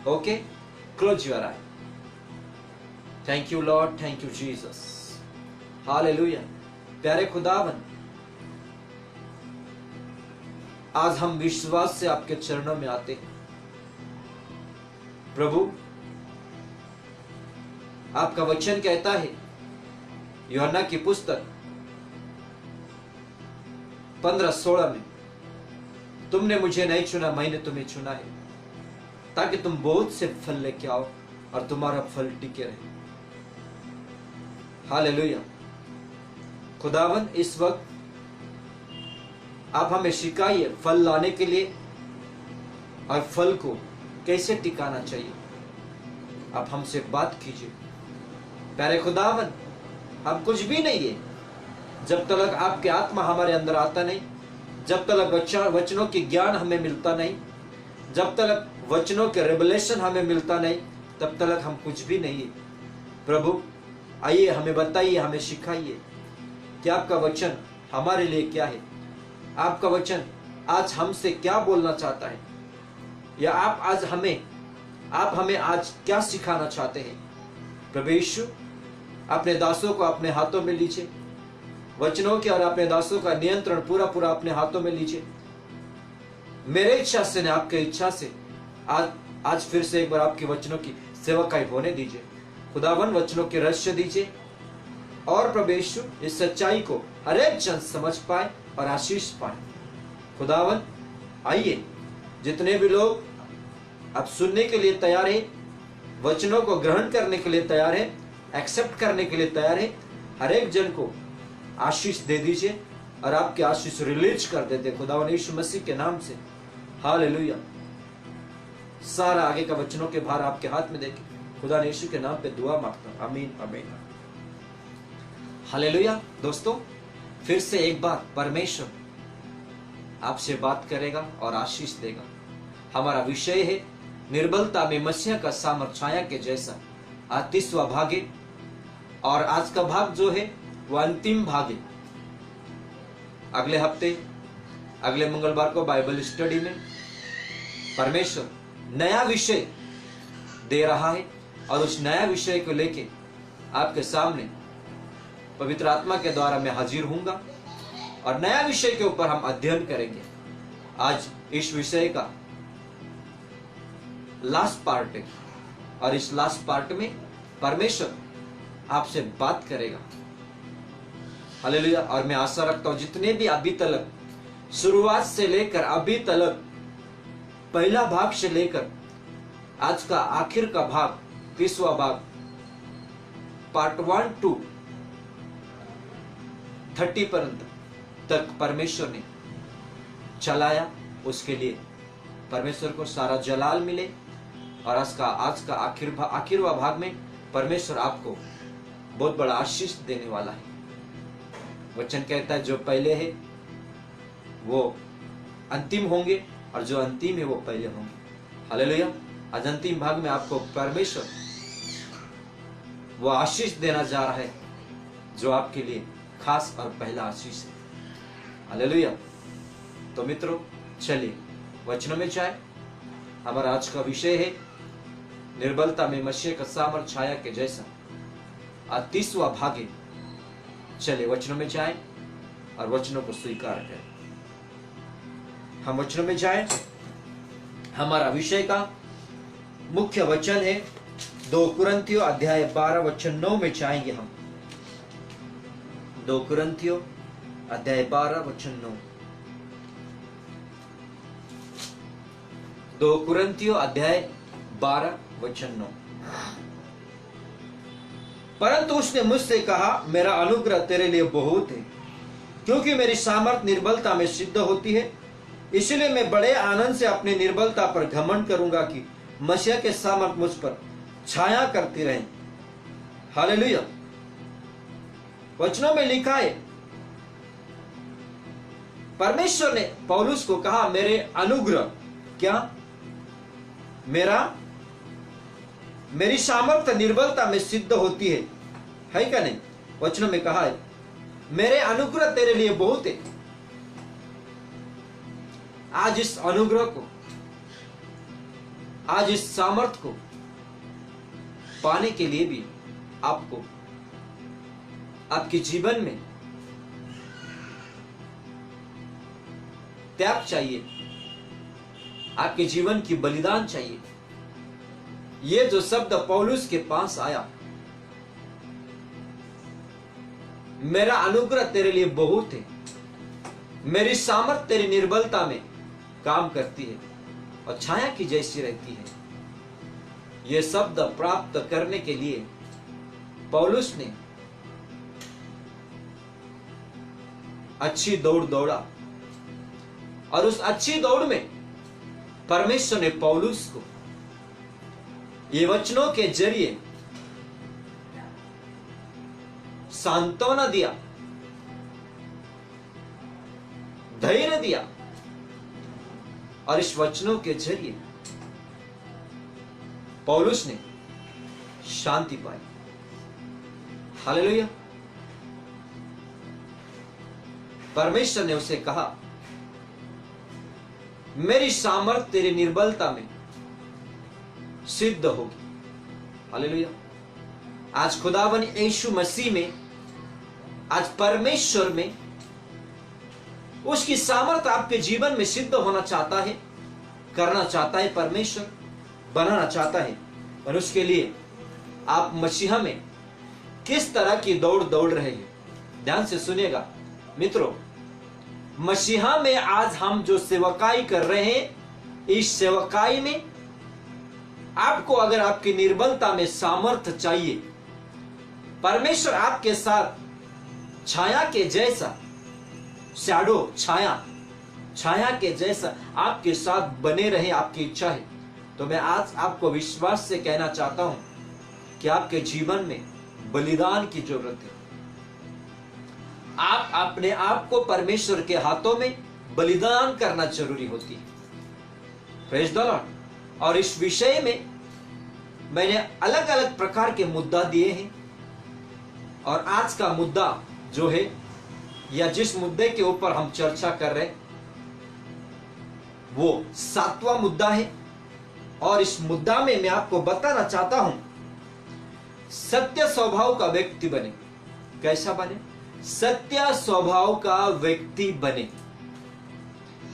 Okay, close your I. Thank you Lord, thank you Jesus, hallelujah. प्यारे खुदावन, आज हम विश्वास से आपके चरणों में आते हैं प्रभु। आपका वचन कहता है यूहन्ना की पुस्तक 15:16 में, तुमने मुझे नहीं चुना, मैंने तुम्हें चुना है, ताकि तुम बहुत से फल लेके आओ और तुम्हारा फल टिके रहे। हालेलुया। खुदावन, इस वक्त आप हमें सिखाइए फल लाने के लिए और फल को कैसे टिकाना चाहिए। आप हमसे बात कीजिए प्यारे खुदावन। हम कुछ भी नहीं है जब तक आपके आत्मा हमारे अंदर आता नहीं, जब तक वचनों की ज्ञान हमें मिलता नहीं, जब तक वचनों के रेवलेशन हमें मिलता नहीं, तब तक हम कुछ भी नहीं है। प्रभु आइए, हमें बताइए, हमें सिखाइए कि आपका वचन हमारे लिए क्या है, आपका वचन आज हमसे क्या बोलना चाहता है, या आप हमें आज क्या सिखाना चाहते हैं। प्रभु यीशु, अपने दासों को अपने हाथों में लीजिए, वचनों के और अपने दासों का नियंत्रण पूरा पूरा अपने हाथों में लीजिए। मेरे इच्छा से न आपके इच्छा से आज फिर से एक बार आपके वचनों की सेवकाई होने दीजिए। खुदावन, वचनों के रहस्य दीजिए और प्रभु यीशु इस सच्चाई को हर एक जन समझ पाए और आशीष पाए। खुदावन, आइए, जितने भी लोग अब सुनने के लिए तैयार है, वचनों को ग्रहण करने के लिए तैयार है, एक्सेप्ट करने के लिए तैयार है, हर एक जन को आशीष दे दीजिए और आपके आशीष रिलीज कर देते खुदावन यीशु मसीह के नाम से। हालेलुया। सारा आगे का वचनों के भार आपके हाथ में देके खुदा यीशु के नाम पे दुआ मांगता हूं, आमीन आमीन। हालेलुया। दोस्तों, फिर से एक बार परमेश्वर आपसे बात करेगा और आशीष देगा। हमारा विषय है निर्बलता में मसीह का सामर्थ छाया के जैसा, 30वां भाग है और आज का भाग जो है वो अंतिम भाग है। अगले हफ्ते, अगले मंगलवार को बाइबल स्टडी में परमेश्वर नया विषय दे रहा है और उस नया विषय को लेके आपके सामने पवित्र आत्मा के द्वारा मैं हाजिर हूंगा और नया विषय के ऊपर हम अध्ययन करेंगे। आज इस विषय का लास्ट पार्ट है और इस लास्ट पार्ट में परमेश्वर आपसे बात करेगा। हालेलुया। और मैं आशा रखता हूं जितने भी अभी तक शुरुआत से लेकर अभी तक पहला भाग से लेकर आज का आखिर का भाग 30वां भाग पार्ट 1 to 30 पर्यंत तक परमेश्वर ने चलाया, उसके लिए परमेश्वर को सारा जलाल मिले। और आज का आखिरवा भाग में परमेश्वर आपको बहुत बड़ा आशीष देने वाला है। वचन कहता है जो पहले है वो अंतिम होंगे और जो अंतिम है वो पहले होंगे। हालेलुया। आज अंतिम भाग में आपको परमेश्वर वो आशीष देना जा रहा है जो आपके लिए खास और पहला आशीष है। हालेलुया। तो मित्रों, चलिए वचनों में जाए। हमारा आज का विषय है निर्बलता में मसीह का सामर्थ छाया के जैसा, 30वां भाग है। चलिए वचनों में जाए और वचनों को स्वीकार करें। हम वचनों में जाए। हमारा विषय का मुख्य वचन है 2 कुरिन्थियों अध्याय 12 वचन 9 में जाएंगे हम। 2 कुरिन्थियों अध्याय 12 वचन 9। 2 कुरिन्थियों अध्याय 12 वचन 9। परंतु उसने मुझसे कहा, मेरा अनुग्रह तेरे लिए बहुत है, क्योंकि मेरी सामर्थ निर्बलता में सिद्ध होती है। इसलिए मैं बड़े आनंद से अपनी निर्बलता पर घमंड करूंगा कि मसीह के सामर्थ मुझ पर छाया करती रहे। हालेलुया। वचनों में लिखा है परमेश्वर ने पौलुस को कहा, मेरे अनुग्रह क्या मेरी सामर्थ्य निर्बलता में सिद्ध होती है क्या नहीं? वचनों में कहा है मेरे अनुग्रह तेरे लिए बहुत है। आज इस अनुग्रह को आज इस सामर्थ को पाने के लिए भी आपको आपके जीवन में त्याग चाहिए, आपके जीवन की बलिदान चाहिए। ये जो शब्द पौलुस के पास आया, मेरा अनुग्रह तेरे लिए बहुत है, मेरी सामर्थ तेरी निर्बलता में काम करती है और छाया की जैसी रहती है। यह शब्द प्राप्त करने के लिए पौलुस ने अच्छी दौड़ दौड़ा और उस अच्छी दौड़ में परमेश्वर ने पौलुस को ये वचनों के जरिए सांत्वना दिया, धैर्य दिया और इस वचनों के जरिए पौलुस ने शांति पाई। हालेलुया। परमेश्वर ने उसे कहा, मेरी सामर्थ तेरी निर्बलता में सिद्ध होगी। हालेलुया। आज खुदावन यीशु मसीह में, आज परमेश्वर में उसकी सामर्थ आपके जीवन में सिद्ध होना चाहता है, करना चाहता है, परमेश्वर बनाना चाहता है। और उसके लिए आप मसीहा में किस तरह की दौड़ दौड़ रहे हैं, ध्यान से सुनिएगा मित्रों। मसीहा में आज हम जो सेवकाई कर रहे हैं, इस सेवकाई में आपको अगर आपकी निर्बलता में सामर्थ्य चाहिए, परमेश्वर आपके साथ छाया के जैसा, शैडो छाया के जैसा आपके साथ बने रहे, आपकी इच्छा है, तो मैं आज आपको विश्वास से कहना चाहता हूं कि आपके जीवन में बलिदान की जरूरत है। आप अपने आप को परमेश्वर के हाथों में बलिदान करना जरूरी होती है। Praise the Lord. और इस विषय में मैंने अलग अलग प्रकार के मुद्दा दिए हैं, और आज का मुद्दा जो है, या जिस मुद्दे के ऊपर हम चर्चा कर रहे हैं, वो 7वां मुद्दा है। और इस मुद्दा में मैं आपको बताना चाहता हूं, सत्य स्वभाव का व्यक्ति बने। कैसा बने? सत्य स्वभाव का व्यक्ति बने।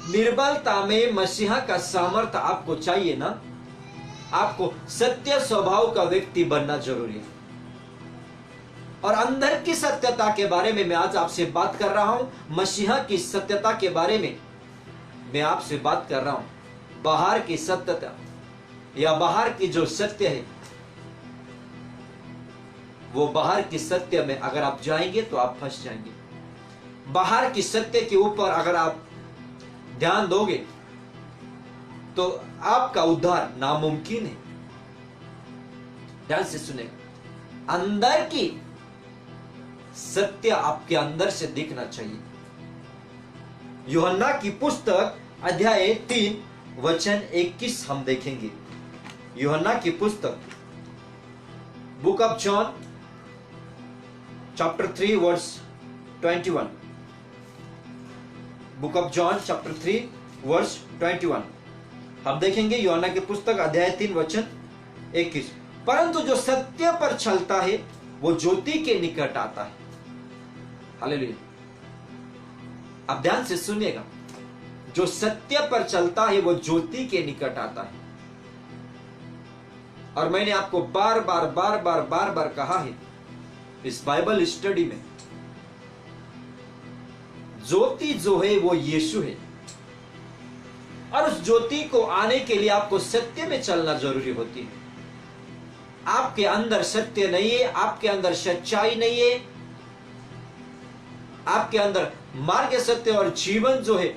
निर्बलता में मसीहा का सामर्थ्य आपको चाहिए ना, आपको सत्य स्वभाव का व्यक्ति बनना जरूरी है। और अंदर की सत्यता के बारे में मैं आज आपसे बात कर रहा हूं, मसीहा की सत्यता के बारे में मैं आपसे बात कर रहा हूं। बाहर की सत्यता या बाहर की जो सत्य है, वो बाहर की सत्य में अगर आप जाएंगे तो आप फंस जाएंगे। बाहर की सत्य के ऊपर अगर आप ध्यान दोगे तो आपका उद्धार नामुमकिन है। ध्यान से सुने, अंदर की सत्य आपके अंदर से दिखना चाहिए। यूहन्ना की पुस्तक अध्याय 3 वचन 21 हम देखेंगे। यूहन्ना की पुस्तक, book of John chapter 3 verse 21। Book of John chapter 3 verse 21 हम देखेंगे। यूहन्ना की पुस्तक अध्याय 3 वचन 21। परंतु जो सत्य पर चलता है वो ज्योति के निकट आता है। हालेलुया। अब ध्यान से सुनिएगा, जो सत्य पर चलता है वो ज्योति के निकट आता है। और मैंने आपको बार बार कहा है इस बाइबल स्टडी में, ज्योति जो है वो यीशु है। और उस ज्योति को आने के लिए आपको सत्य में चलना जरूरी होती है। आपके अंदर सत्य नहीं है, आपके अंदर सच्चाई नहीं है, आपके अंदर मार्ग, सत्य और जीवन जो है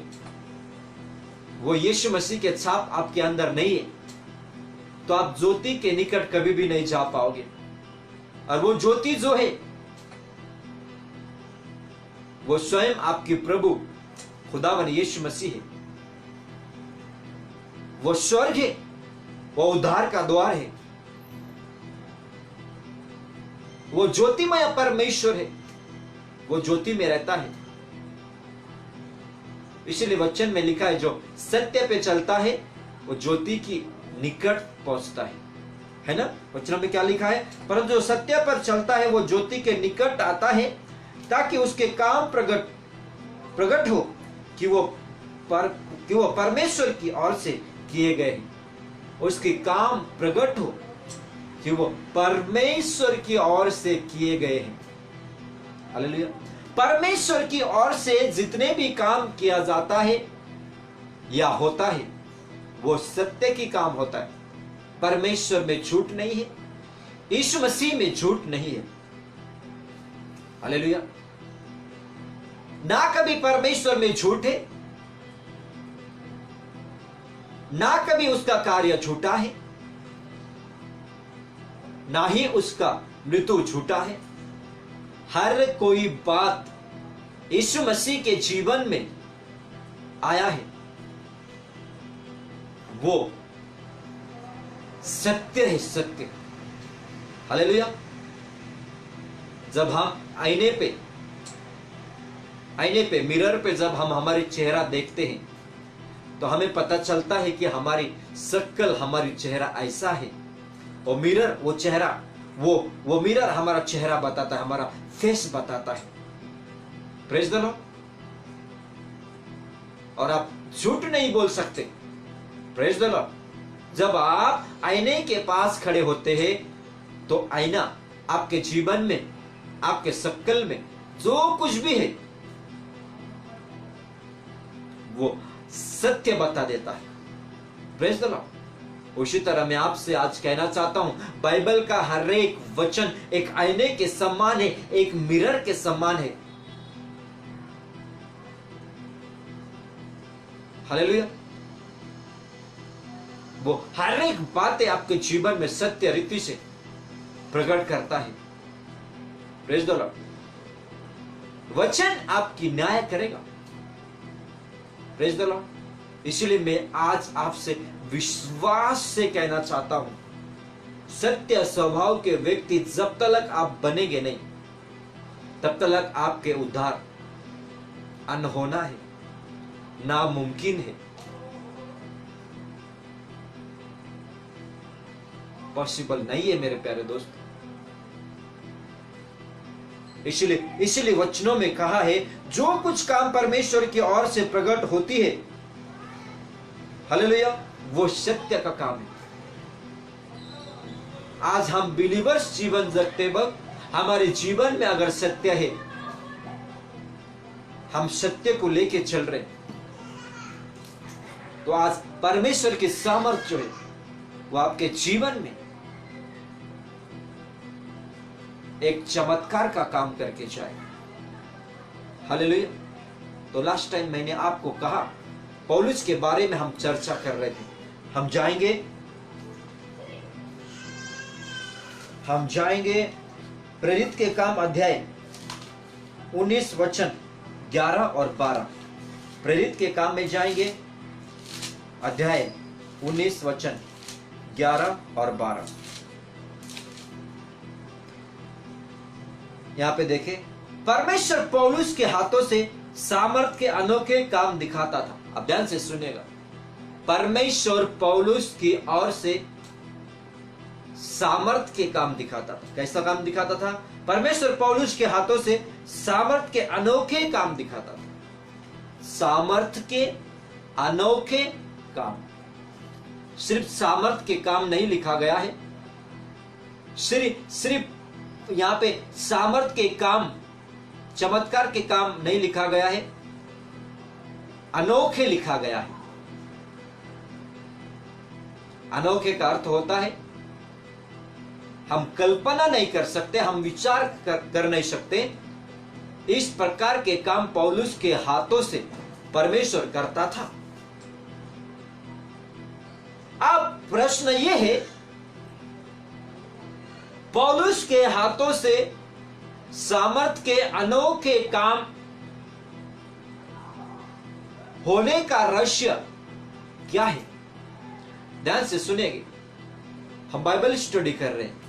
वो यीशु मसीह के छाप आपके अंदर नहीं है, तो आप ज्योति के निकट कभी भी नहीं जा पाओगे। और वो ज्योति जो है वो स्वयं आपकी प्रभु खुदावन यीशु मसीह है। वो स्वर्ग है, वो उद्धार का द्वार है, वो ज्योतिमय परमेश्वर है, वो ज्योति में रहता है। इसलिए वचन में लिखा है, जो सत्य पे चलता है वो ज्योति की निकट पहुंचता है ना। वचन में क्या लिखा है, परंतु जो सत्य पर चलता है वो ज्योति के निकट आता है, ताकि उसके काम प्रकट हो कि वो परमेश्वर की ओर से किए गए हैं। उसके काम प्रकट हो कि वो परमेश्वर की ओर से किए गए हैं। हालेलुया। परमेश्वर की ओर से जितने भी काम किया जाता है या होता है वो सत्य की काम होता है। परमेश्वर में झूठ नहीं है, यीशु मसीह में झूठ नहीं है। हालेलुया। ना कभी परमेश्वर में झूठ है, ना कभी उसका कार्य झूठा है, ना ही उसका मृत्यु झूठा है। हर कोई बात यीशु मसीह के जीवन में आया है वो सत्य है, सत्य। हालेलुया। जब हम आईने पे मिरर पे जब हम हमारी चेहरा देखते हैं तो हमें पता चलता है कि हमारी शक्ल, हमारी चेहरा ऐसा है। वो मिरर, वो चेहरा, वो मिरर हमारा चेहरा बताता है, हमारा फेस बताता है। Praise the Lord. और आप झूठ नहीं बोल सकते। Praise the Lord. जब आप आईने के पास खड़े होते हैं तो आईना आपके जीवन में, आपके शक्ल में जो कुछ भी है वो सत्य बता देता है। Praise the Lord. उसी तरह मैं आपसे आज कहना चाहता हूं, बाइबल का हर एक वचन एक आईने के समान है, एक मिरर के समान है। हालेलुया। वो हर एक बातें आपके जीवन में सत्य रीति से प्रकट करता है। Praise the Lord. वचन आपकी न्याय करेगा। Praise the Lord. इसलिए मैं आज आपसे विश्वास से कहना चाहता हूं, सत्य स्वभाव के व्यक्ति जब तक आप बनेंगे नहीं तब तक आपके उद्धार अनहोना है, नामुमकिन है, पॉसिबल नहीं है मेरे प्यारे दोस्त। इसलिए वचनों में कहा है जो कुछ काम परमेश्वर की ओर से प्रकट होती है, हालेलुया, वो सत्य का काम है। आज हम बिलीवर्स जीवन जगते वक्त हमारे जीवन में अगर सत्य है, हम सत्य को लेके चल रहे, तो आज परमेश्वर की सामर्थ जो है वो आपके जीवन में एक चमत्कार का काम करके जाए। हालेलुया। तो लास्ट टाइम मैंने आपको कहा, पौलुस के बारे में हम चर्चा कर रहे थे। हम जाएंगे प्रेरित के काम अध्याय 19 वचन 11 और 12। प्रेरित के काम में जाएंगे अध्याय 19 वचन 11 और 12। यहां पे देखें, परमेश्वर पौलुस के हाथों से सामर्थ के अनोखे काम दिखाता था। अब ध्यान से सुनिएगा, परमेश्वर पौलुस की ओर से सामर्थ के काम दिखाता था। कैसा काम दिखाता था? परमेश्वर पौलुस के हाथों से सामर्थ के अनोखे काम दिखाता था। सामर्थ के अनोखे काम, सिर्फ सामर्थ के काम नहीं लिखा गया है, सिर्फ यहां पे सामर्थ के काम, चमत्कार के काम नहीं लिखा गया है, अनोखे लिखा गया है। अनोखे का अर्थ होता है हम कल्पना नहीं कर सकते, हम विचार कर नहीं सकते। इस प्रकार के काम पौलुस के हाथों से परमेश्वर करता था। अब प्रश्न यह है, पौलुस के हाथों से सामर्थ के अनोखे काम होने का रहस्य क्या है? ध्यान से सुनिएगा। हम बाइबल स्टडी कर रहे हैं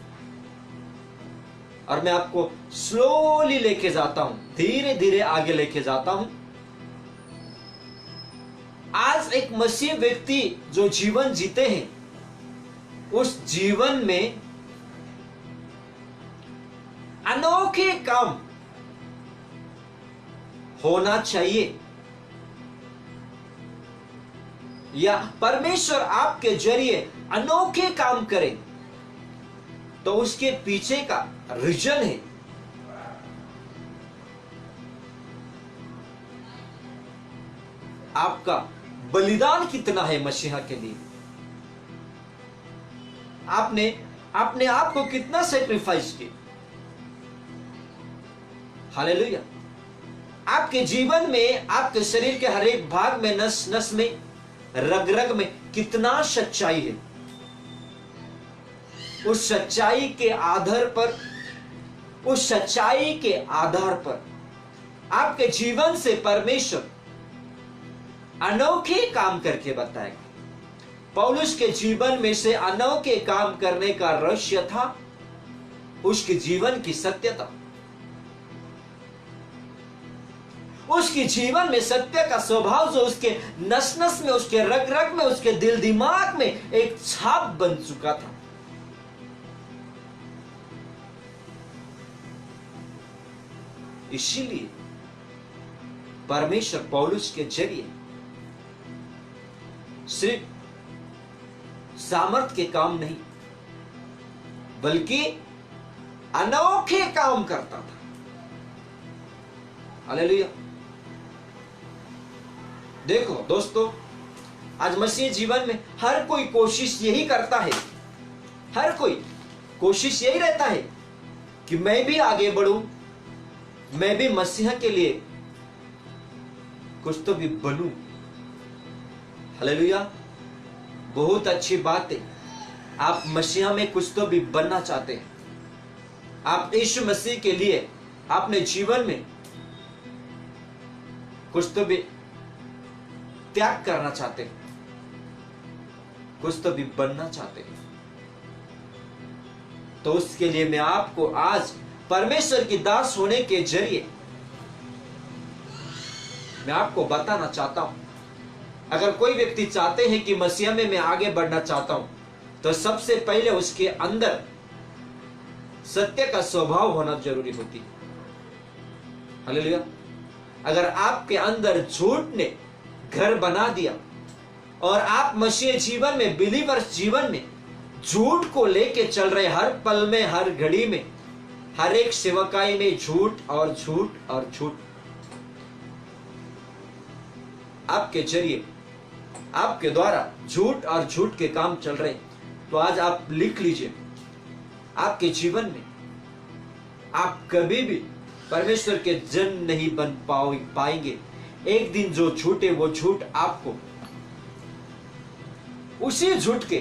और मैं आपको स्लोली लेके जाता हूं, धीरे धीरे आगे लेके जाता हूं। आज एक मसीह व्यक्ति जो जीवन जीते हैं उस जीवन में अनोखे काम होना चाहिए, या परमेश्वर आपके जरिए अनोखे काम करे, तो उसके पीछे का रीजन है आपका बलिदान कितना है मसीहा के लिए। आपने अपने आप को कितना सेक्रीफाइस किया। हालेलुया। आपके जीवन में, आपके शरीर के हर एक भाग में, नस नस में, रग रग में कितना सच्चाई है। उस सच्चाई के आधार पर, उस सच्चाई के आधार पर आपके जीवन से परमेश्वर अनोखे काम करके बताएगा। पौलुस के जीवन में से अनोखे काम करने का रहस्य था उसके जीवन की सत्यता। उसके जीवन में सत्य का स्वभाव जो उसके नस नस में, उसके रग रग में, उसके दिल दिमाग में एक छाप बन चुका था। इसीलिए परमेश्वर पौलुस के जरिए सिर्फ सामर्थ के काम नहीं, बल्कि अनोखे काम करता था। हालेलुया। देखो दोस्तों, आज मसीह जीवन में हर कोई कोशिश यही करता है, हर कोई कोशिश यही रहता है कि मैं भी आगे बढ़ूं, मैं भी मसीह के लिए कुछ तो भी बनूं। हालेलुया। बहुत अच्छी बात है, आप मसीहा में कुछ तो भी बनना चाहते हैं। आप यीशु मसीह के लिए अपने जीवन में कुछ तो भी त्याग करना चाहते हैं, कुछ तो भी बनना चाहते हैं। तो उसके लिए मैं आपको आज परमेश्वर की दास होने के जरिए मैं आपको बताना चाहता हूं, अगर कोई व्यक्ति चाहते हैं कि मसीह में मैं आगे बढ़ना चाहता हूं, तो सबसे पहले उसके अंदर सत्य का स्वभाव होना जरूरी होती है। हालेलुया। अगर आपके अंदर झूठ ने घर बना दिया और आप मसीह जीवन में, बिलीवर्स जीवन में झूठ को लेके चल रहे, हर पल में, हर घड़ी में, हर एक सेवकाई में झूठ और झूठ और झूठ, आपके जरिए, आपके द्वारा झूठ और झूठ के काम चल रहे, तो आज आप लिख लीजिए, आपके जीवन में आप कभी भी परमेश्वर के जन नहीं बन पाएंगे। एक दिन जो झूठ है वो झूठ आपको उसी झूठ के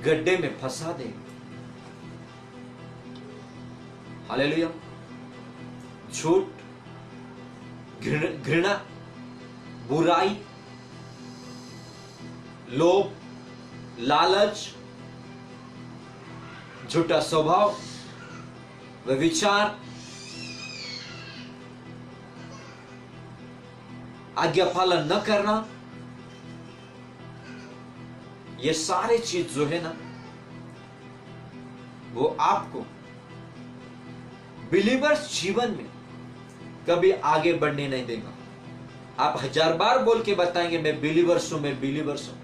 गड्ढे में फंसा देगा। हालेलुया। झूठ, घृणा, बुराई, लोभ, लालच, झूठा स्वभाव, व्यभिचार, आज्ञा पालन न करना, ये सारे चीज जो है ना, वो आपको बिलीवर्स जीवन में कभी आगे बढ़ने नहीं देगा। आप 1000 बार बोल के बताएंगे मैं बिलीवर्स हूं, मैं बिलीवर्स हूं,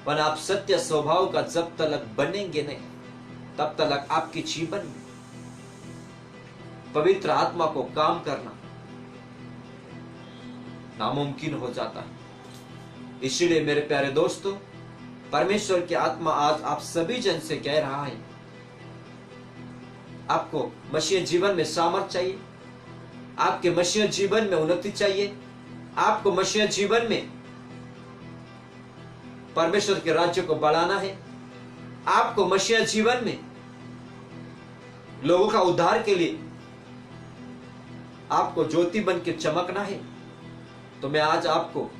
पर आप सत्य स्वभाव का जब तक बनेंगे नहीं, तब तक आपके जीवन में पवित्र आत्मा को काम करना नामुमकिन हो जाता है। इसलिए मेरे प्यारे दोस्तों, परमेश्वर की आत्मा आज आप सभी जन से कह रहा है, आपको मसीह जीवन में सामर्थ चाहिए, आपके मसीह जीवन में उन्नति चाहिए, आपको मसीह जीवन में परमेश्वर के राज्य को बढ़ाना है, आपको मसीह जीवन में लोगों का उद्धार के लिए आपको ज्योति बन के चमकना है, तो मैं आज आपको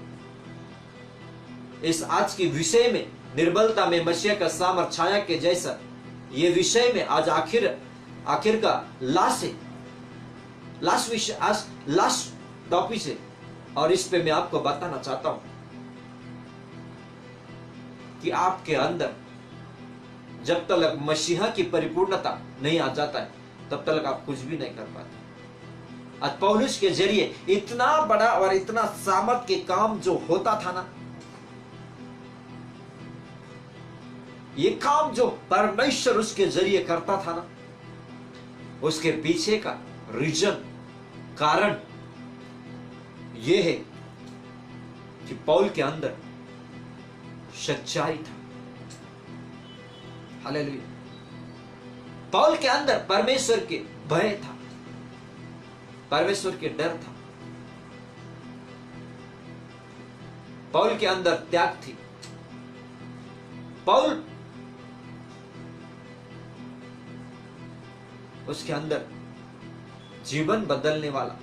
इस आज के विषय में, निर्बलता में मसीह का सामर्थ छाया के जैसा, ये विषय में आज आखिर का लास्ट विषय, आज लास्ट टॉपिक है, और इस पे मैं आपको बताना चाहता हूं कि आपके अंदर जब तक मसीहा की परिपूर्णता नहीं आ जाता है तब तक आप कुछ भी नहीं कर पाते। आज पौलुस के जरिए इतना बड़ा और इतना सामर्थ के काम जो होता था ना, ये काम जो परमेश्वर उसके जरिए करता था ना, उसके पीछे का रीजन, कारण यह है कि पौल के अंदर सच्चाई था। हालेलुया। पौल के अंदर परमेश्वर के भय था, परमेश्वर के डर था, पौल के अंदर त्याग थी। पौल उसके अंदर जीवन बदलने वाला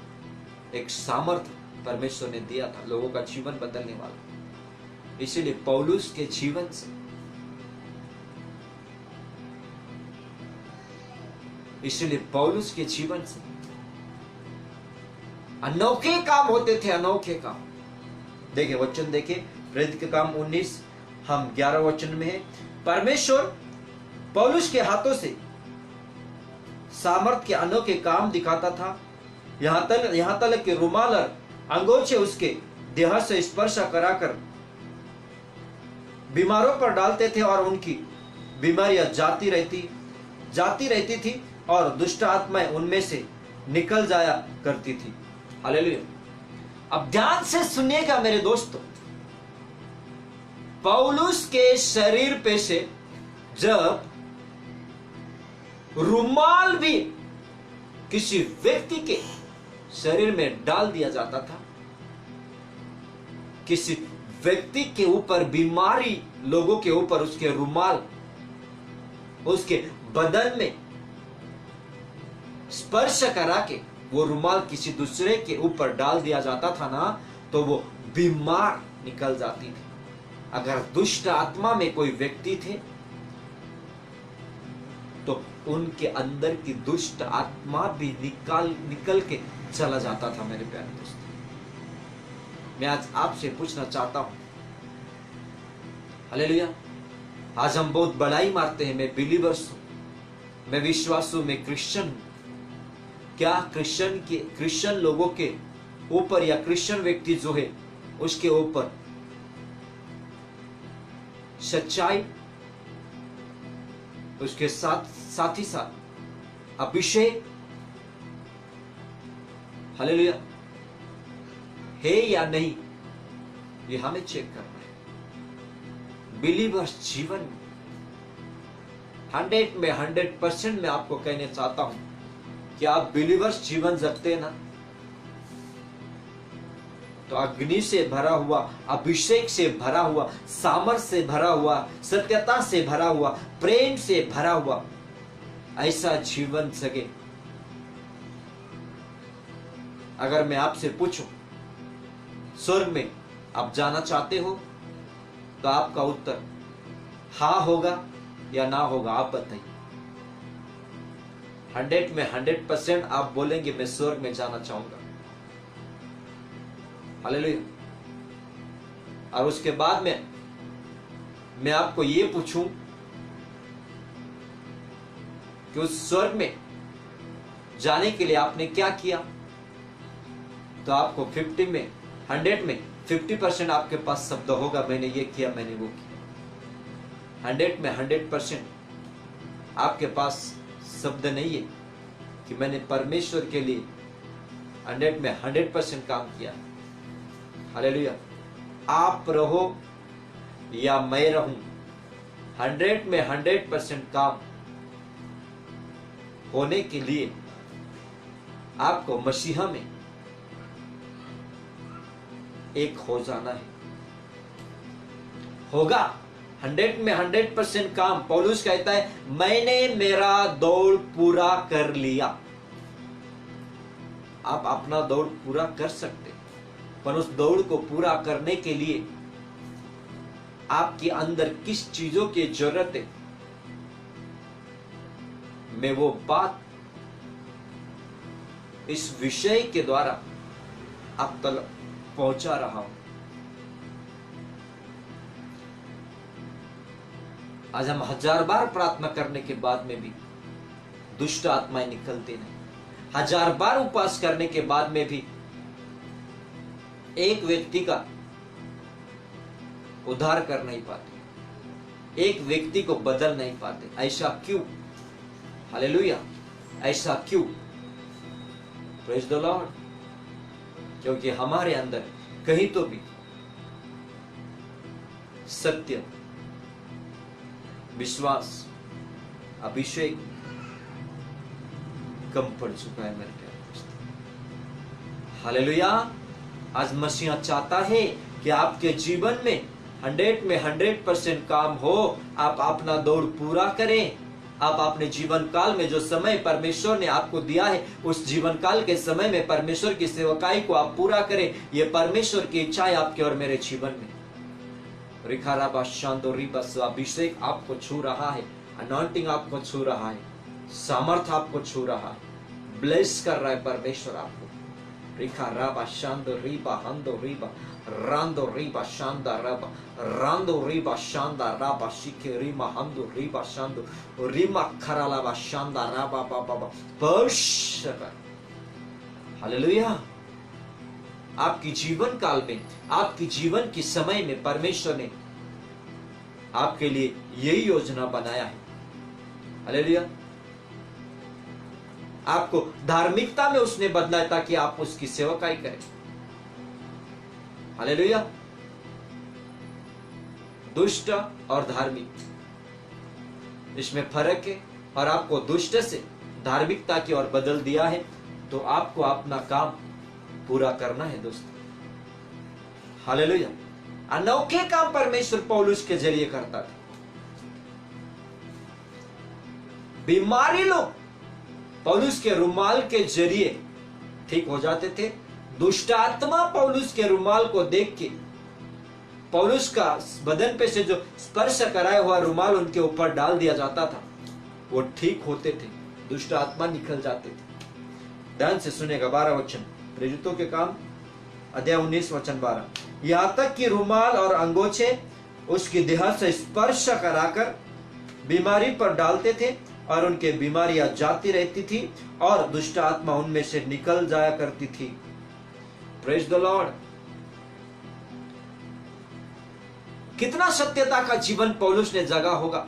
एक सामर्थ्य परमेश्वर ने दिया था, लोगों का जीवन बदलने वाला। इसीलिए पौलुस के जीवन से, इसीलिए पौलुस के जीवन से अनोखे काम होते थे, अनोखे काम। देखिए वचन देखिए, प्रेरित के काम 19 हम 11 वचन में है। परमेश्वर पौलुस के हाथों से सामर्थ के अनोखे काम दिखाता था, यहां तक कि रुमाल और अंगोछे उसके देह से स्पर्श कराकर बीमारों पर डालते थे और उनकी बीमारियां जाती रहती थी और दुष्ट आत्माएं उनमें से निकल जाया करती थी। हालेलुया। अब ध्यान से सुनिएगा मेरे दोस्तों, पौलुस के शरीर पे से जब रुमाल भी किसी व्यक्ति के शरीर में डाल दिया जाता था, किसी व्यक्ति के ऊपर, बीमारी लोगों के ऊपर उसके रुमाल उसके बदन में स्पर्श करा के वो रुमाल किसी दूसरे के ऊपर डाल दिया जाता था ना, तो वो बीमार निकल जाती थी। अगर दुष्ट आत्मा में कोई व्यक्ति थे तो उनके अंदर की दुष्ट आत्मा भी निकल के चला जाता था। मेरे प्यारे दोस्तों, मैं आज आपसे पूछना चाहता हूं, हालेलुया, आज हम बहुत बड़ाई मारते हैं, मैं बिलीवर्स हूं, मैं विश्वास हूं, मैं क्रिश्चियन हूं। क्या क्रिश्चियन लोगों के ऊपर या क्रिश्चियन व्यक्ति जो है उसके ऊपर सच्चाई, उसके साथ ही साथ अभिषेक, हालेलुया, है या नहीं, ये हमें चेक करना है। बिलीवर्स जीवन 100 में 100% मैं आपको कहने चाहता हूं कि आप बिलीवर्स जीवन जगते ना, तो अग्नि से भरा हुआ, अभिषेक से भरा हुआ, सामर्थ से भरा हुआ, सत्यता से भरा हुआ, प्रेम से भरा हुआ ऐसा जीवन जगे। अगर मैं आपसे पूछूं स्वर्ग में आप जाना चाहते हो, तो आपका उत्तर हाँ होगा या ना होगा, आप बताइए। 100 में 100% आप बोलेंगे मैं स्वर्ग में जाना चाहूंगा। हालेलुया। और उसके बाद में मैं आपको ये पूछूं कि उस स्वर्ग में जाने के लिए आपने क्या किया, तो आपको 100 में 50% आपके पास शब्द होगा, मैंने ये किया, मैंने वो किया। 100 में 100% आपके पास शब्द नहीं है कि मैंने परमेश्वर के लिए 100 में 100% काम किया। हालेलुया। आप रहो या मैं रहूं, 100 में 100% काम होने के लिए आपको मसीहा में एक हो जाना है। होगा 100 में 100% काम। पौलुस कहता है मैंने मेरा दौड़ पूरा कर लिया। आप अपना दौड़ पूरा कर सकते, पर उस दौड़ को पूरा करने के लिए आपके अंदर किस चीजों की जरूरत है, मैं वो बात इस विषय के द्वारा आप तक पहुंचा रहा हूं। आज हम 1000 बार प्रार्थना करने के बाद में भी दुष्ट आत्माएं निकलती नहीं। 1000 बार उपवास करने के बाद में भी एक व्यक्ति का उद्धार कर नहीं पाते, एक व्यक्ति को बदल नहीं पाते। ऐसा क्यों? हालेलुया, ऐसा क्यों? Praise the Lord. क्योंकि हमारे अंदर कहीं तो भी सत्य, विश्वास, अभिषेक कम पड़ चुका है मेरे प्यारे दोस्त। हालेलुया। आज मसीहा चाहता है कि आपके जीवन में 100% काम हो। आप अपना दौड़ पूरा करें। आप अपने जीवन काल में जो समय परमेश्वर ने आपको दिया है, उस जीवन काल के समय में परमेश्वर की सेवकाई को आप पूरा करें। ये परमेश्वर की इच्छा है आपके और मेरे जीवन में। अभिषेक आपको छू रहा है, अनॉइंटिंग आपको छू रहा है, सामर्थ आपको छू रहा है, ब्लेस कर रहा है परमेश्वर आपको। रिखा राबा शांदो रीबा हंदो रीबा रांदो रीबा शांदा राबा रांदो रीबा शांदा राबा शिके रीमा हंदो रीबा शांदो रीमा खराला बा शांदा राबा बाबा परमेश्वर। हालेलुया। आपकी जीवन काल में, आपकी जीवन की समय में परमेश्वर ने आपके लिए यही योजना बनाया है। हालेलुया। आपको धार्मिकता में उसने बदला है ताकि आप उसकी सेवकाई करें। हालेलुया। दुष्ट और धार्मिक, इसमें फर्क है। और आपको दुष्ट से धार्मिकता की ओर बदल दिया है, तो आपको अपना काम पूरा करना है दोस्तों। हालेलुया। अनोखे काम परमेश्वर पौलुस के जरिए करता था। बीमारी लोग पौलुस के रुमाल के जरिए ठीक हो जाते थे। दुष्ट आत्मा पौलुस के रुमाल को देख के पौलुस का बदन पे से जो स्पर्श कराया हुआ रुमाल उनके ऊपर डाल दिया जाता था, वो ठीक होते थे, दुष्ट आत्मा निकल जाते थे। ध्यान से सुनेगा 12 वचन, प्रेरितों के काम अध्याय 19 वचन 12। यहां तक कि रुमाल और अंगोछे उसकी देह से स्पर्श कराकर बीमारी पर डालते थे और उनके बीमारियां जाती रहती थी और दुष्ट आत्मा उनमें से निकल जाया करती थी। Praise the Lord. कितना सत्यता का जीवन पौलुस ने जगा होगा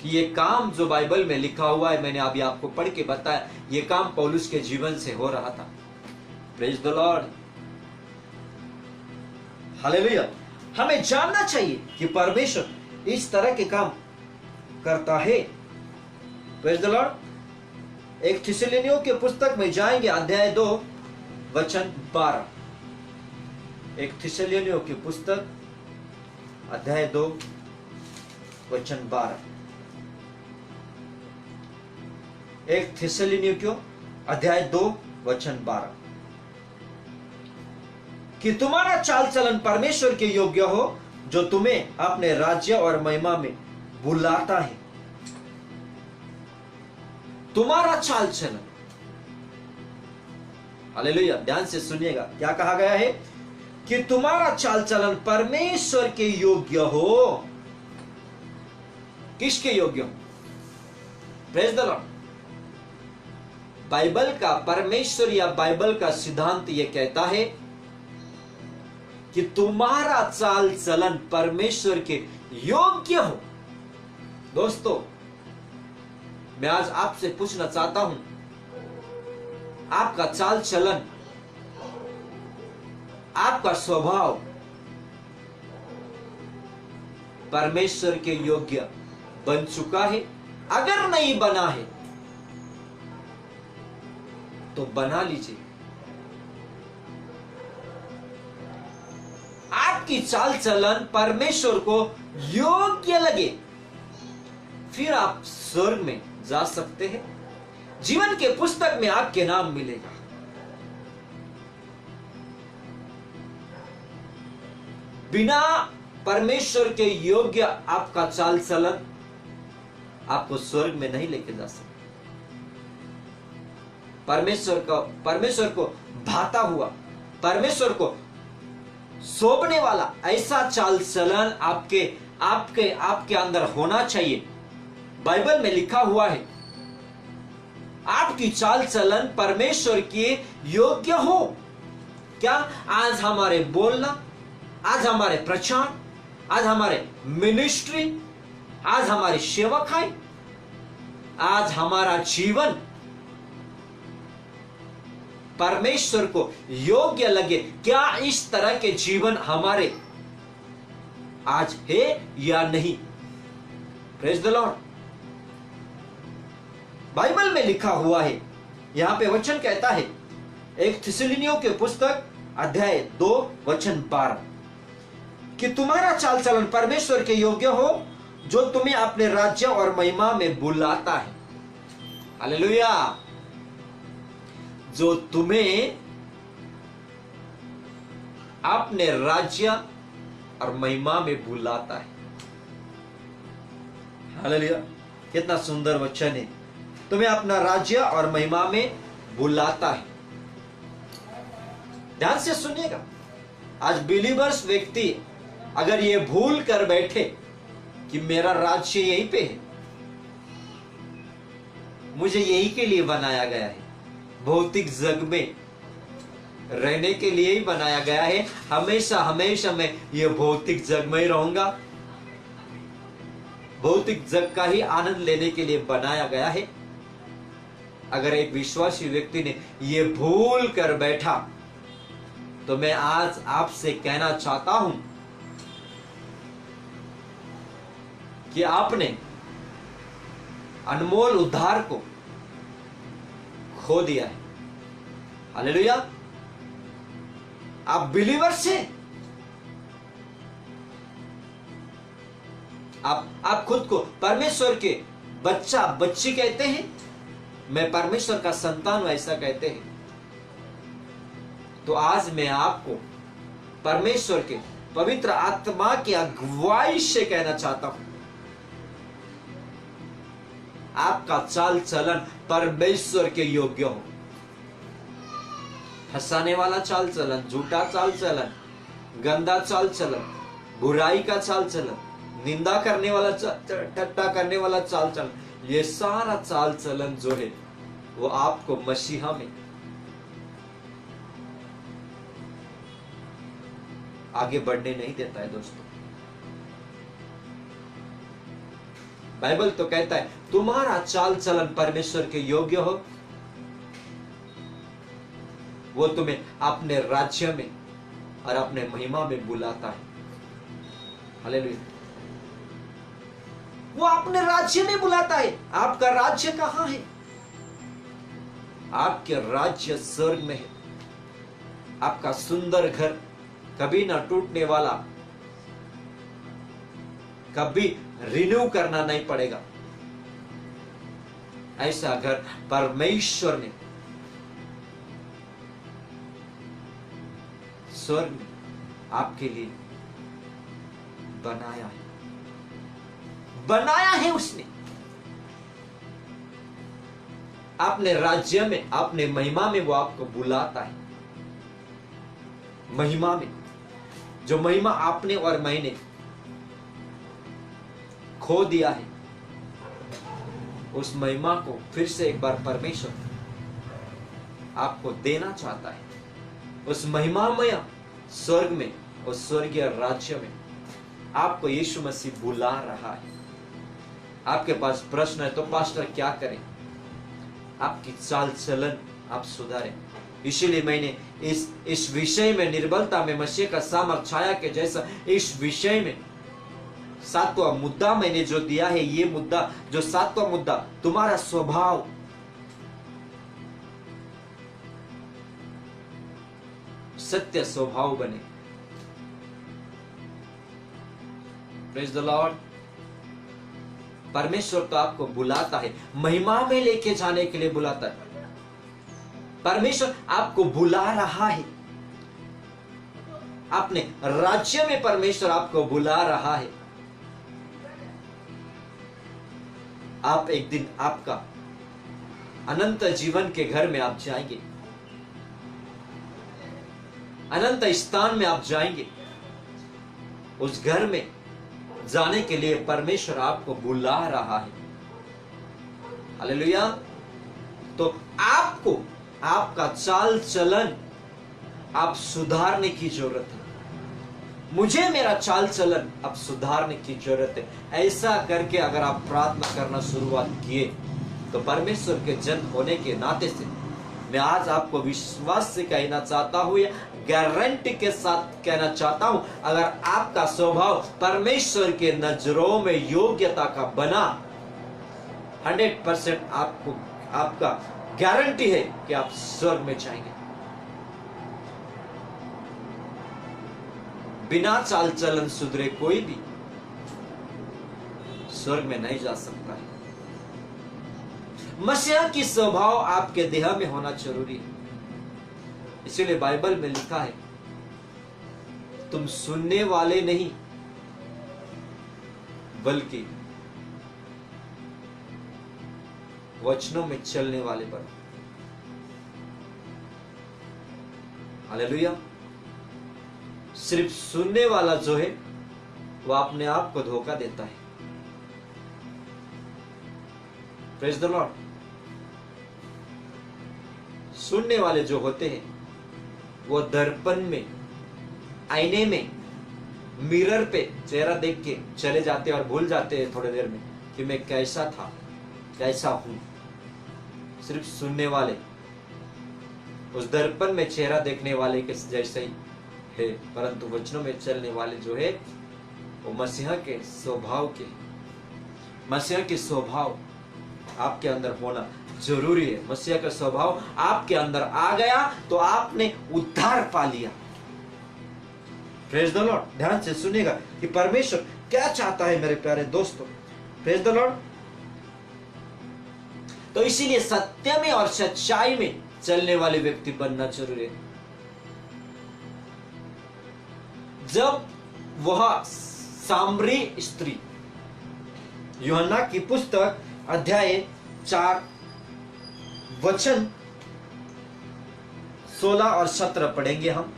कि ये काम जो बाइबल में लिखा हुआ है, मैंने अभी आपको पढ़ के बताया, ये काम पौलुस के जीवन से हो रहा था। Praise the Lord. हालेलुया। हमें जानना चाहिए कि परमेश्वर इस तरह के काम करता है। Praise the Lord. एक थिस्सलुनीकियों के पुस्तक में जाएंगे, अध्याय 2 वचन 12। एक थिस्सलुनीकियों की पुस्तक अध्याय 2 वचन 12। एक थिस्सलुनीकियों अध्याय 2 वचन 12। कि तुम्हारा चाल चलन परमेश्वर के योग्य हो, जो तुम्हें अपने राज्य और महिमा में बुलाता है। तुम्हारा चाल चलन। हालेलुया। ध्यान से सुनिएगा, क्या कहा गया है कि तुम्हारा चाल चलन परमेश्वर के योग्य हो। किसके योग्य हो? Praise the Lord. बाइबल का, परमेश्वर या बाइबल का सिद्धांत यह कहता है कि तुम्हारा चाल चलन परमेश्वर के योग्य हो। दोस्तों, मैं आज आपसे पूछना चाहता हूं, आपका चाल चलन, आपका स्वभाव परमेश्वर के योग्य बन चुका है? अगर नहीं बना है तो बना लीजिए। आपकी चाल चलन परमेश्वर को योग्य लगे, फिर आप स्वर्ग में जा सकते हैं। जीवन के पुस्तक में आपके नाम मिलेगा। बिना परमेश्वर के योग्य आपका चाल चलन आपको स्वर्ग में नहीं लेके जा सकते। परमेश्वर को भाता हुआ, परमेश्वर को शोभने वाला ऐसा चाल चलन आपके आपके आपके अंदर होना चाहिए। बाइबल में लिखा हुआ है, आपकी चाल चलन परमेश्वर के योग्य हो। क्या आज हमारे बोलना, आज हमारे प्रचार, आज हमारे मिनिस्ट्री, आज हमारी सेवकाई, आज हमारा जीवन परमेश्वर को योग्य लगे? क्या इस तरह के जीवन हमारे आज है या नहीं? Praise the Lord. बाइबल में लिखा हुआ है, यहां पे वचन कहता है, एक थिस्सलुनीकियों के पुस्तक अध्याय 2 वचन 12, कि तुम्हारा चाल चलन परमेश्वर के योग्य हो, जो तुम्हें अपने राज्य और महिमा में बुलाता है। हालेलुया। जो तुम्हें अपने राज्य और महिमा में बुलाता है। हालेलुया। कितना सुंदर वचन है। तुम्हें अपना राज्य और महिमा में बुलाता है। ध्यान से सुनिएगा। आज बिलीवर्स व्यक्ति अगर ये भूल कर बैठे कि मेरा राज्य यहीं पे है, मुझे यही के लिए बनाया गया है, भौतिक जग में रहने के लिए ही बनाया गया है, हमेशा हमेशा मैं ये भौतिक जग में ही रहूंगा, भौतिक जग का ही आनंद लेने के लिए बनाया गया है। अगर एक विश्वासी व्यक्ति ने ये भूल कर बैठा, तो मैं आज आपसे कहना चाहता हूं कि आपने अनमोल उद्धार को खो दिया है। हालेलुया। आप बिलीवर से, आप खुद को परमेश्वर के बच्चा बच्ची कहते हैं, मैं परमेश्वर का संतान हूं ऐसा कहते हैं, तो आज मैं आपको परमेश्वर के पवित्र आत्मा की अगुवाई से कहना चाहता हूं, आपका चाल चलन परमेश्वर के योग्य हो। फंसाने वाला चाल चलन, झूठा चाल चलन, गंदा चाल चलन, बुराई का चाल चलन, निंदा करने वाला, ठट्टा करने वाला चाल चलन, ये सारा चाल चलन जो है वो आपको मसीहा में आगे बढ़ने नहीं देता है। दोस्तों, बाइबल तो कहता है तुम्हारा चाल चलन परमेश्वर के योग्य हो, वो तुम्हें अपने राज्य में और अपने महिमा में बुलाता है। हालेलुया। वो अपने राज्य में बुलाता है। आपका राज्य कहां है? आपके राज्य स्वर्ग में है। आपका सुंदर घर, कभी ना टूटने वाला, कभी रिन्यू करना नहीं पड़ेगा, ऐसा घर परमेश्वर ने स्वर्ग में आपके लिए बनाया है। बनाया है उसने। अपने राज्य में, अपने महिमा में वो आपको बुलाता है। महिमा में, जो महिमा आपने और मैंने खो दिया है, उस महिमा को फिर से एक बार परमेश्वर आपको देना चाहता है। उस महिमामय स्वर्ग में, उस स्वर्गीय राज्य में आपको यीशु मसीह बुला रहा है। आपके पास प्रश्न है तो पास्टर क्या करें? आपकी चाल चलन आप सुधारें। इसीलिए मैंने इस विषय में, निर्बलता में मसीह का सामर्थ छाया के जैसा, इस विषय में 7वां मुद्दा मैंने जो दिया है, ये मुद्दा, जो 7वां मुद्दा, तुम्हारा स्वभाव सत्य स्वभाव बने। Praise the Lord. परमेश्वर तो आपको बुलाता है, महिमा में लेके जाने के लिए बुलाता है। परमेश्वर आपको बुला रहा है, अपने राज्य में परमेश्वर आपको बुला रहा है। आप एक दिन, आपका अनंत जीवन के घर में आप जाएंगे, अनंत स्थान में आप जाएंगे, उस घर में जाने के लिए परमेश्वर आपको बुला रहा है। हालेलुया। तो आपको आपका चाल चलन आप सुधारने की जरूरत है। मुझे मेरा चाल चलन अब सुधारने की जरूरत है। ऐसा करके अगर आप प्रार्थना करना शुरुआत किए तो परमेश्वर के जन होने के नाते से मैं आज आपको विश्वास से कहना चाहता हूं, या गारंटी के साथ कहना चाहता हूं, अगर आपका स्वभाव परमेश्वर के नजरों में योग्यता का बना, 100% आपको आपका गारंटी है कि आप स्वर्ग में जाएंगे। बिना चाल चलन सुधरे कोई भी स्वर्ग में नहीं जा सकता है। मसीहा की स्वभाव आपके देह में होना जरूरी है। इसीलिए बाइबल में लिखा है, तुम सुनने वाले नहीं बल्कि वचनों में चलने वाले बनो। हालेलुया। सिर्फ सुनने वाला जो है वो अपने आप को धोखा देता है। Praise the Lord. सुनने वाले जो होते हैं वो दर्पण में, आईने में, मिरर पे चेहरा देख के चले जाते हैं और भूल जाते हैं थोड़ी देर में कि मैं कैसा था, कैसा हूं। सिर्फ सुनने वाले उस दर्पण में चेहरा देखने वाले के जैसे ही है, परंतु वचनों में चलने वाले जो है वो मसीहा के स्वभाव के, मसीहा के स्वभाव आपके अंदर होना जरूरी है। मसीहा का स्वभाव आपके अंदर आ गया तो आपने उद्धार पा लिया। Praise the Lord. ध्यान से सुनिएगा कि परमेश्वर क्या चाहता है मेरे प्यारे दोस्तों। Praise the Lord. तो इसीलिए सत्य में और सच्चाई में चलने वाले व्यक्ति बनना जरूरी है। जब वह सामरी स्त्री, यूहन्ना की पुस्तक अध्याय 4 वचन 16 और 17 पढ़ेंगे हम।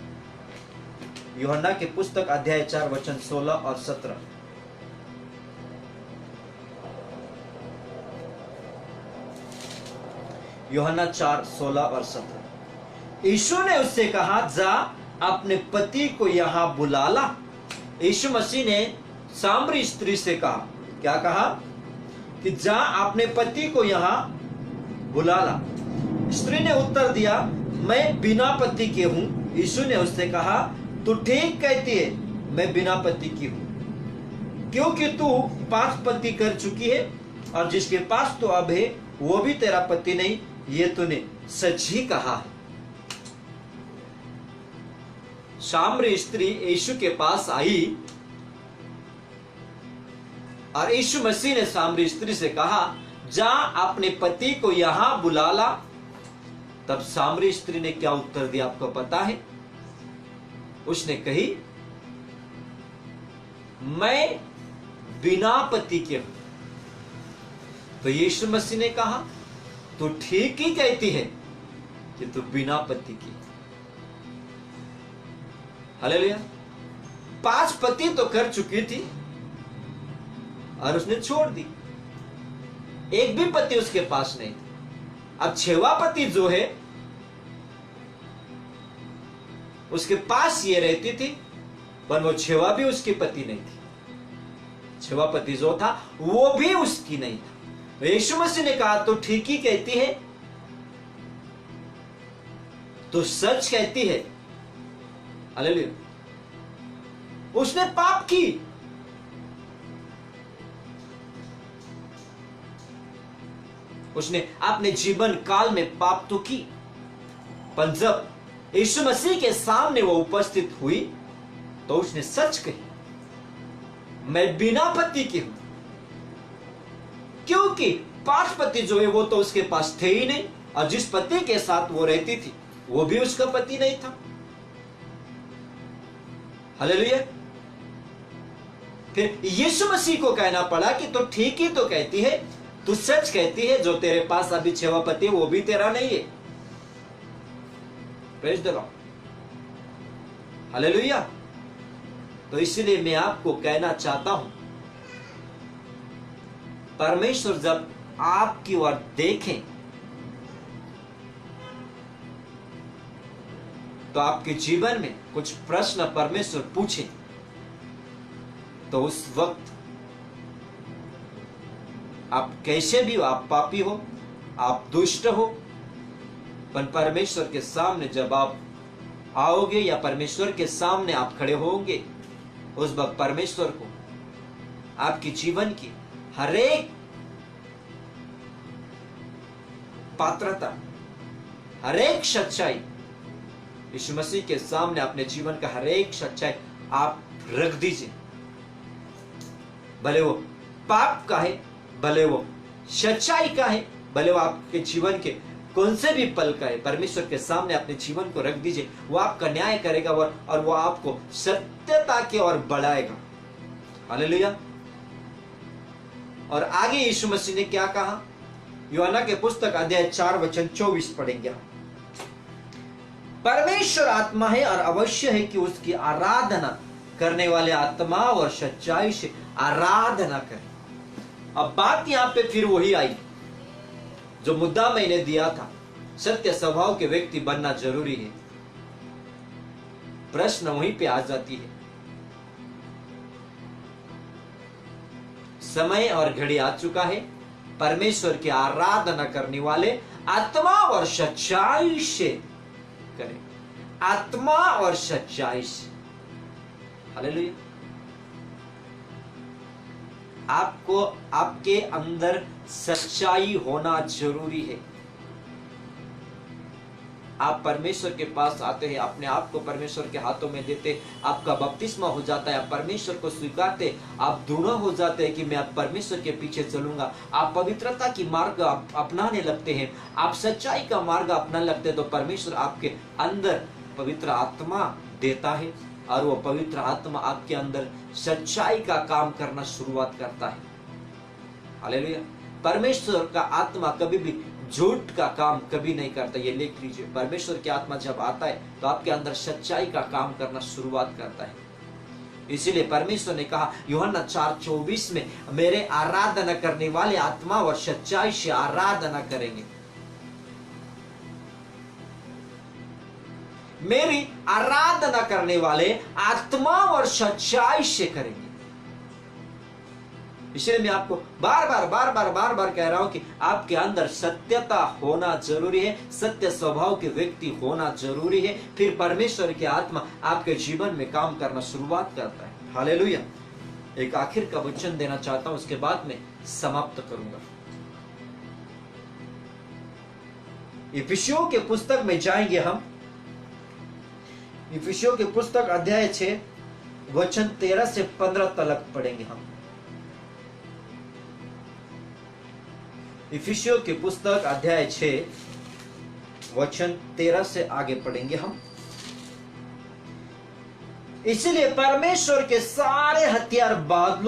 यूहन्ना की पुस्तक अध्याय 4 वचन 16 और 17। यूहन्ना 4 16 और 17। यीशु ने उससे कहा, जा अपने पति को यहां बुला ला। यीशु मसीह ने सामरी स्त्री से कहा, क्या कहा कि जा अपने पति को यहां बुला ला। स्त्री ने उत्तर दिया, मैं बिना पति के हूं। यीशु ने उससे कहा, तू ठीक कहती है, मैं बिना पति की हूं, क्योंकि तू 5 पति कर चुकी है और जिसके पास तो अब है वो भी तेरा पति नहीं, ये तूने सच ही कहा है। सामरी स्त्री यीशु के पास आई और यीशु मसीह ने सामरी स्त्री से कहा, जा अपने पति को यहां बुला ला। तब सामरी स्त्री ने क्या उत्तर दिया आपको पता है? उसने कही, मैं बिना पति के हूं। तो यीशु मसीह ने कहा, तू ठीक ही कहती है कि तू बिना पति की। हालेलुया। 5 पति तो कर चुकी थी और उसने छोड़ दी, एक भी पति उसके पास नहीं था। अब 6वां पति जो है उसके पास ये रहती थी, पर वो 6वां भी उसकी पति नहीं थी। 6वां पति जो था वो भी उसकी नहीं था। यीशु मसीह ने कहा, तो ठीक ही कहती है, तो सच कहती है। हालेलुया। उसने पाप की, उसने अपने जीवन काल में पाप तो की, पर जब यीशु मसीह के सामने वो उपस्थित हुई तो उसने सच कही, मैं बिना पति की हूं। क्योंकि 5 पति जो है वो तो उसके पास थे ही नहीं, और जिस पति के साथ वो रहती थी वो भी उसका पति नहीं था। हालेलुया। फिर यीशु मसीह को कहना पड़ा कि तो ठीक ही तो कहती है, तू सच कहती है, जो तेरे पास अभी 6वां पति वो भी तेरा नहीं है। Praise the Lord. हालेलुया। तो इसलिए मैं आपको कहना चाहता हूं परमेश्वर जब आपकी ओर देखें तो आपके जीवन में कुछ प्रश्न परमेश्वर पूछे, तो उस वक्त आप कैसे भी हो, आप पापी हो, आप दुष्ट हो, पर परमेश्वर के सामने जब आप आओगे या परमेश्वर के सामने आप खड़े होंगे, उस वक्त परमेश्वर को आपके जीवन की हर एक पात्रता, हर एक सच्चाई, यीशु मसीह के सामने अपने जीवन का हर एक सच्चाई आप रख दीजिए। भले वो पाप का है, भले वो सच्चाई का है, भले वो आपके जीवन के कौन से भी पल का है, परमेश्वर के सामने अपने जीवन को रख दीजिए। वो आपका न्याय करेगा और वो आपको सत्यता की ओर बढ़ाएगा। हालेलुया। और आगे यीशु मसीह ने क्या कहा? यूहन्ना के पुस्तक अध्याय 4 वचन 24 पढ़ेंगे हम। परमेश्वर आत्मा है और अवश्य है कि उसकी आराधना करने वाले आत्मा और सच्चाई से आराधना करें। अब बात यहां पे फिर वही आई जो मुद्दा मैंने दिया था, सत्य स्वभाव के व्यक्ति बनना जरूरी है। प्रश्न वहीं पे आ जाती है। समय और घड़ी आ चुका है, परमेश्वर की आराधना करने वाले आत्मा और सच्चाई से करें, आत्मा और सच्चाई से। हालेलुया। आपको आपके अंदर सच्चाई होना जरूरी है। आप परमेश्वर के पास आते हैं, अपने आप को परमेश्वर के हाथों में देते, आपका बपतिस्मा हो जाता है, आप परमेश्वर को स्वीकारते, आप दृढ़ हो जाते हैं कि मैं अब परमेश्वर के पीछे चलूंगा। आप पवित्रता की मार्ग अपनाने लगते हैं, आप सच्चाई का मार्ग अपनाने लगते हैं, तो परमेश्वर आपके अंदर पवित्र आत्मा देता है और वो पवित्र आत्मा आपके अंदर सच्चाई का काम करना शुरुआत करता है। हालेलुया। परमेश्वर का आत्मा कभी भी झूठ का काम कभी नहीं करता, ये लिख लीजिए। परमेश्वर की आत्मा जब आता है तो आपके अंदर सच्चाई का काम करना शुरुआत करता है। इसीलिए परमेश्वर ने कहा यूहन्ना 4:24 में, मेरे आराधना करने वाले आत्मा और सच्चाई से आराधना करेंगे। मेरी आराधना करने वाले आत्मा और सच्चाई से करेंगे। इसलिए मैं आपको बार बार कह रहा हूं कि आपके अंदर सत्यता होना जरूरी है, सत्य स्वभाव के व्यक्ति होना जरूरी है, फिर परमेश्वर की आत्मा आपके जीवन में काम करना शुरुआत करता है। हालेलुया। एक आखिर का वचन देना चाहता हूं, उसके बाद में समाप्त करूंगा। इफिसियों के पुस्तक में जाएंगे हम। इफिसियों के पुस्तक अध्याय 6 वचन 13 से 15 तक पढ़ेंगे हम। इफिसियों की पुस्तक अध्याय 6 वचन 13 से आगे पढ़ेंगे हम। इसलिए परमेश्वर के सारे हथियार बांध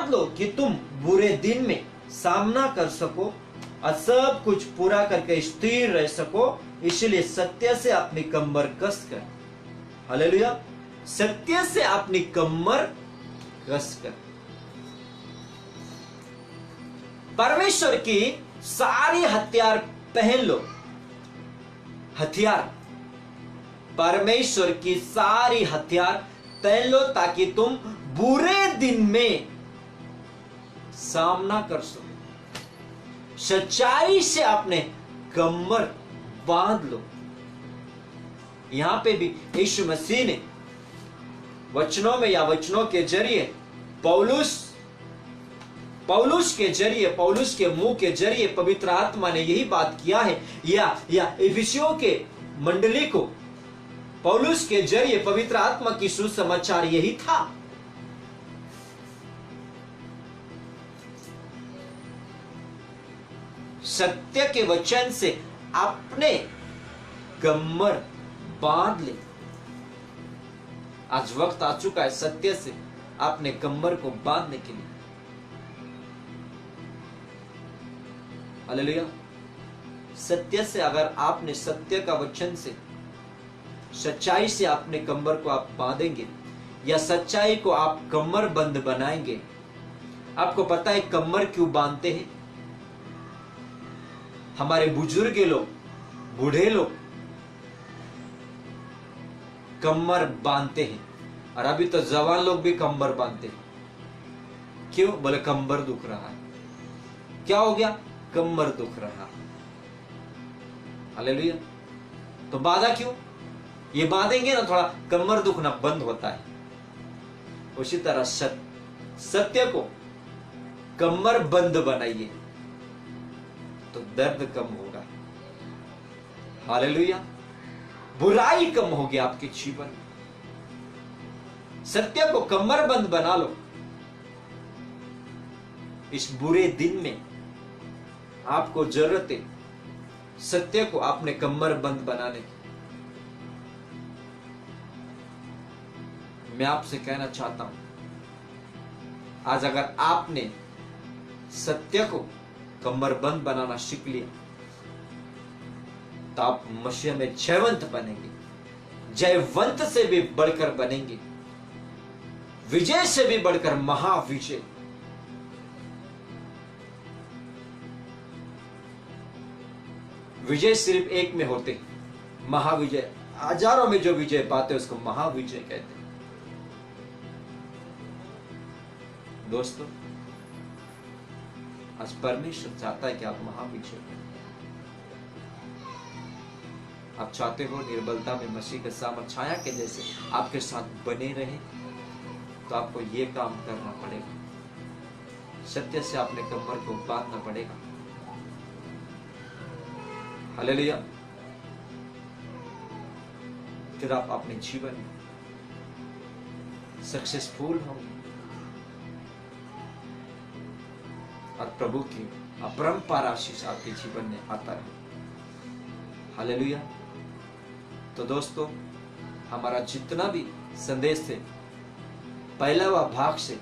लो कि तुम बुरे दिन में सामना कर सको और सब कुछ पूरा करके स्थिर रह सको। इसलिए सत्य से अपनी कमर कस कर, हालेलुया, सत्य से अपनी कमर कस कर परमेश्वर की सारी हथियार पहन लो। हथियार, परमेश्वर की सारी हथियार पहन लो ताकि तुम बुरे दिन में सामना कर सको। सच्चाई से अपने कमर बांध लो। यहां पे भी यीशु मसीह ने वचनों में या वचनों के जरिए पौलुस के जरिए, पौलुस के मुंह के जरिए पवित्र आत्मा ने यही बात किया है, या इफिसियों के मंडली को पौलुस के जरिए पवित्र आत्मा की सुसमाचार यही था। सत्य के वचन से अपने कमर बांध ले। आज वक्त आ चुका है सत्य से अपने कमर को बांधने के लिए। हालेलुया। सत्य से, अगर आपने सत्य का वचन से, सच्चाई से अपने कमर को आप बांधेंगे या सच्चाई को आप कमर बंद बनाएंगे, आपको पता है कमर क्यों बांधते हैं? हमारे बुजुर्ग लोग, बूढ़े लोग कमर बांधते हैं, और अभी तो जवान लोग भी कमर बांधते हैं। क्यों? बोले कमर दुख रहा है। क्या हो गया? कमर दुख रहा। हालेलुया। तो बाधा क्यों? ये बांधेंगे ना, थोड़ा कमर दुखना बंद होता है। उसी तरह सत्य को कमर बंद बनाइए तो दर्द कम होगा। हालेलुया। बुराई कम होगी आपके जीवन में। सत्य को कमर बंद बना लो। इस बुरे दिन में आपको जरूरत है सत्य को आपने कमर बंद बनाने की। मैं आपसे कहना चाहता हूं, आज अगर आपने सत्य को कमर बंद बनाना सीख लिया तो आप मसीह में जयवंत बनेंगे, जयवंत से भी बढ़कर बनेंगे, विजय से भी बढ़कर महाविजय। विजय सिर्फ एक में होते, महाविजय हजारों में जो विजय पाते उसको महाविजय कहते हैं। दोस्तों, आज परमेश्वर चाहता है कि आप महाविजय करें। आप चाहते हो निर्बलता में मसीह के सामर्थ छाया के जैसे आपके साथ बने रहे, तो आपको ये काम करना पड़ेगा। सत्य से आपने कमर को बांधना पड़ेगा। हालेलुया। फिर आप अपने जीवन में सक्सेसफुल होंगे और प्रभु की अपरंपार आशीष आपके जीवन में आता रहे। हालेलुया। तो दोस्तों, हमारा जितना भी संदेश है, पहला भाग से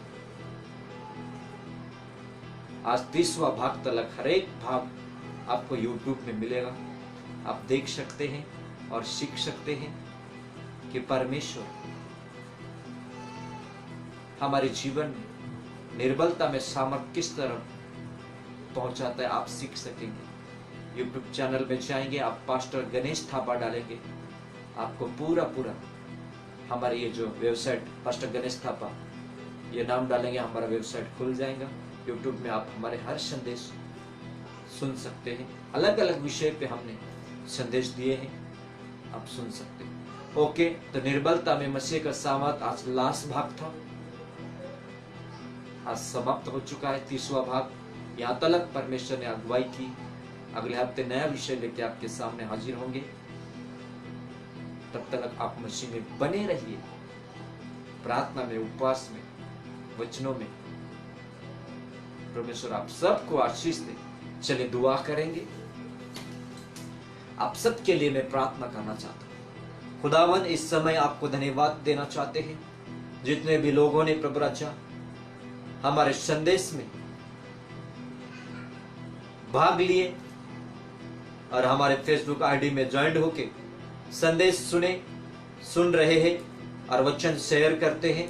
आज 30वां भाग तक हर एक भाग आपको YouTube में मिलेगा। आप देख सकते हैं और सीख सकते हैं कि परमेश्वर हमारे जीवन में निर्बलता में सामर्थ किस तरह पहुंचाता है, आप सीख सकेंगे। YouTube चैनल में जाएंगे, आप पास्टर गणेश थापा डालेंगे, आपको पूरा हमारे ये जो वेबसाइट पास्टर गणेश थापा ये नाम डालेंगे, हमारा वेबसाइट खुल जाएगा। YouTube में आप हमारे हर संदेश सुन सकते हैं। अलग अलग विषय पे हमने संदेश दिए हैं, आप सुन सकते हैं। ओके, तो निर्बलता में मसीह का सामर्थ आज लास्ट भाग था, आज समाप्त हो चुका है 30वां भाग। यहाँ तक परमेश्वर ने अगुवाई की। अगले हफ्ते नया विषय लेके आपके सामने हाजिर होंगे। तब तक आप मसीह में बने रहिए, प्रार्थना में, उपवास में, वचनों में। परमेश्वर आप सबको आशीष दे। चलिए दुआ करेंगे। आप सबके लिए मैं प्रार्थना करना चाहता हूं। खुदावन, इस समय आपको धन्यवाद देना चाहते हैं जितने भी लोगों ने प्रभु राजा हमारे संदेश में भाग लिए और हमारे फेसबुक आईडी में ज्वाइंट होके संदेश सुन रहे हैं और वचन शेयर करते हैं।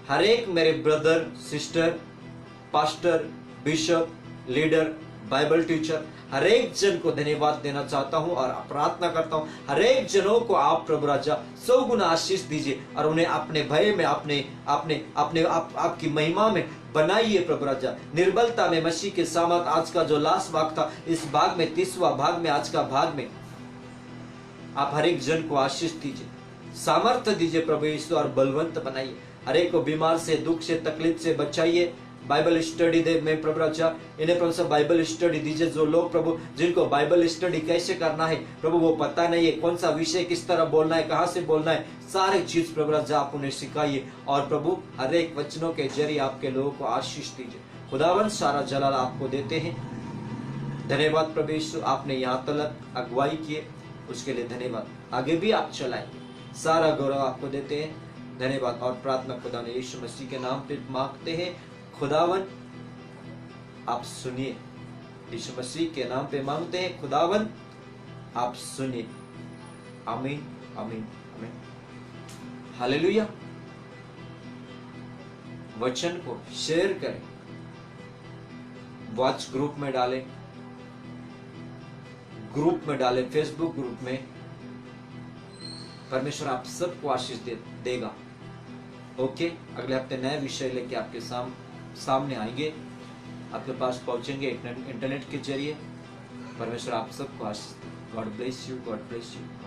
हर एक मेरे brother, sister, pastor, bishop, leader, Bible teacher, हर एक जन को धन्यवाद देना चाहता हूं और प्रार्थना करता हूं हर एक जनों को आप प्रभु राजा 100 गुना आशीष दीजिए और उन्हें अपने भय में, आपकी महिमा में बनाइए प्रभु राजा। निर्बलता में मसीह के सामर्थ आज का जो लास्ट भाग था, इस भाग में 30वां भाग में, आज का भाग में आप हर एक जन को आशीष दीजिए, सामर्थ्य दीजिए प्रभु यीशु और बलवंत बनाइए। हर एक को बीमार से, दुख से, तकलीफ से बचाइए। बाइबल स्टडी दे मैं प्रभु राजा, इन्हें प्रभु सब बाइबल स्टडी दीजिए। जो लोग प्रभु जिनको बाइबल स्टडी कैसे करना है प्रभु वो पता नहीं है, कौन सा विषय किस तरह बोलना है, कहाँ से बोलना है, सारे चीज प्रभु राजा आप उन्हें सिखाइए और प्रभु हर एक वचनों के जरिए आपके लोगों को आशीष दीजिए। खुदावन, सारा जलाल आपको देते हैं। धन्यवाद प्रभु यीशु, आपने यहाँ तक अगुवाई किए उसके लिए धन्यवाद। आगे भी आप चलाएंगे, सारा गौरव आपको देते हैं। धन्यवाद और प्रार्थना खुदा ने यीशु मसीह के नाम पे मांगते हैं। खुदावन आप सुनिए, यीशु मसीह के नाम पे मांगते हैं। खुदावन आप सुनिए। आमीन, आमीन, आमीन। हालेलुया। वचन को शेयर करें, व्हाट्स ग्रुप में डालें, फेसबुक ग्रुप में। परमेश्वर आप सबको आशीष देगा। ओके, अगले हफ्ते नए विषय लेके आपके सामने आएंगे, आपके पास पहुंचेंगे इंटरनेट के जरिए। परमेश्वर आप सबको आशीष दे। God bless you, God bless you.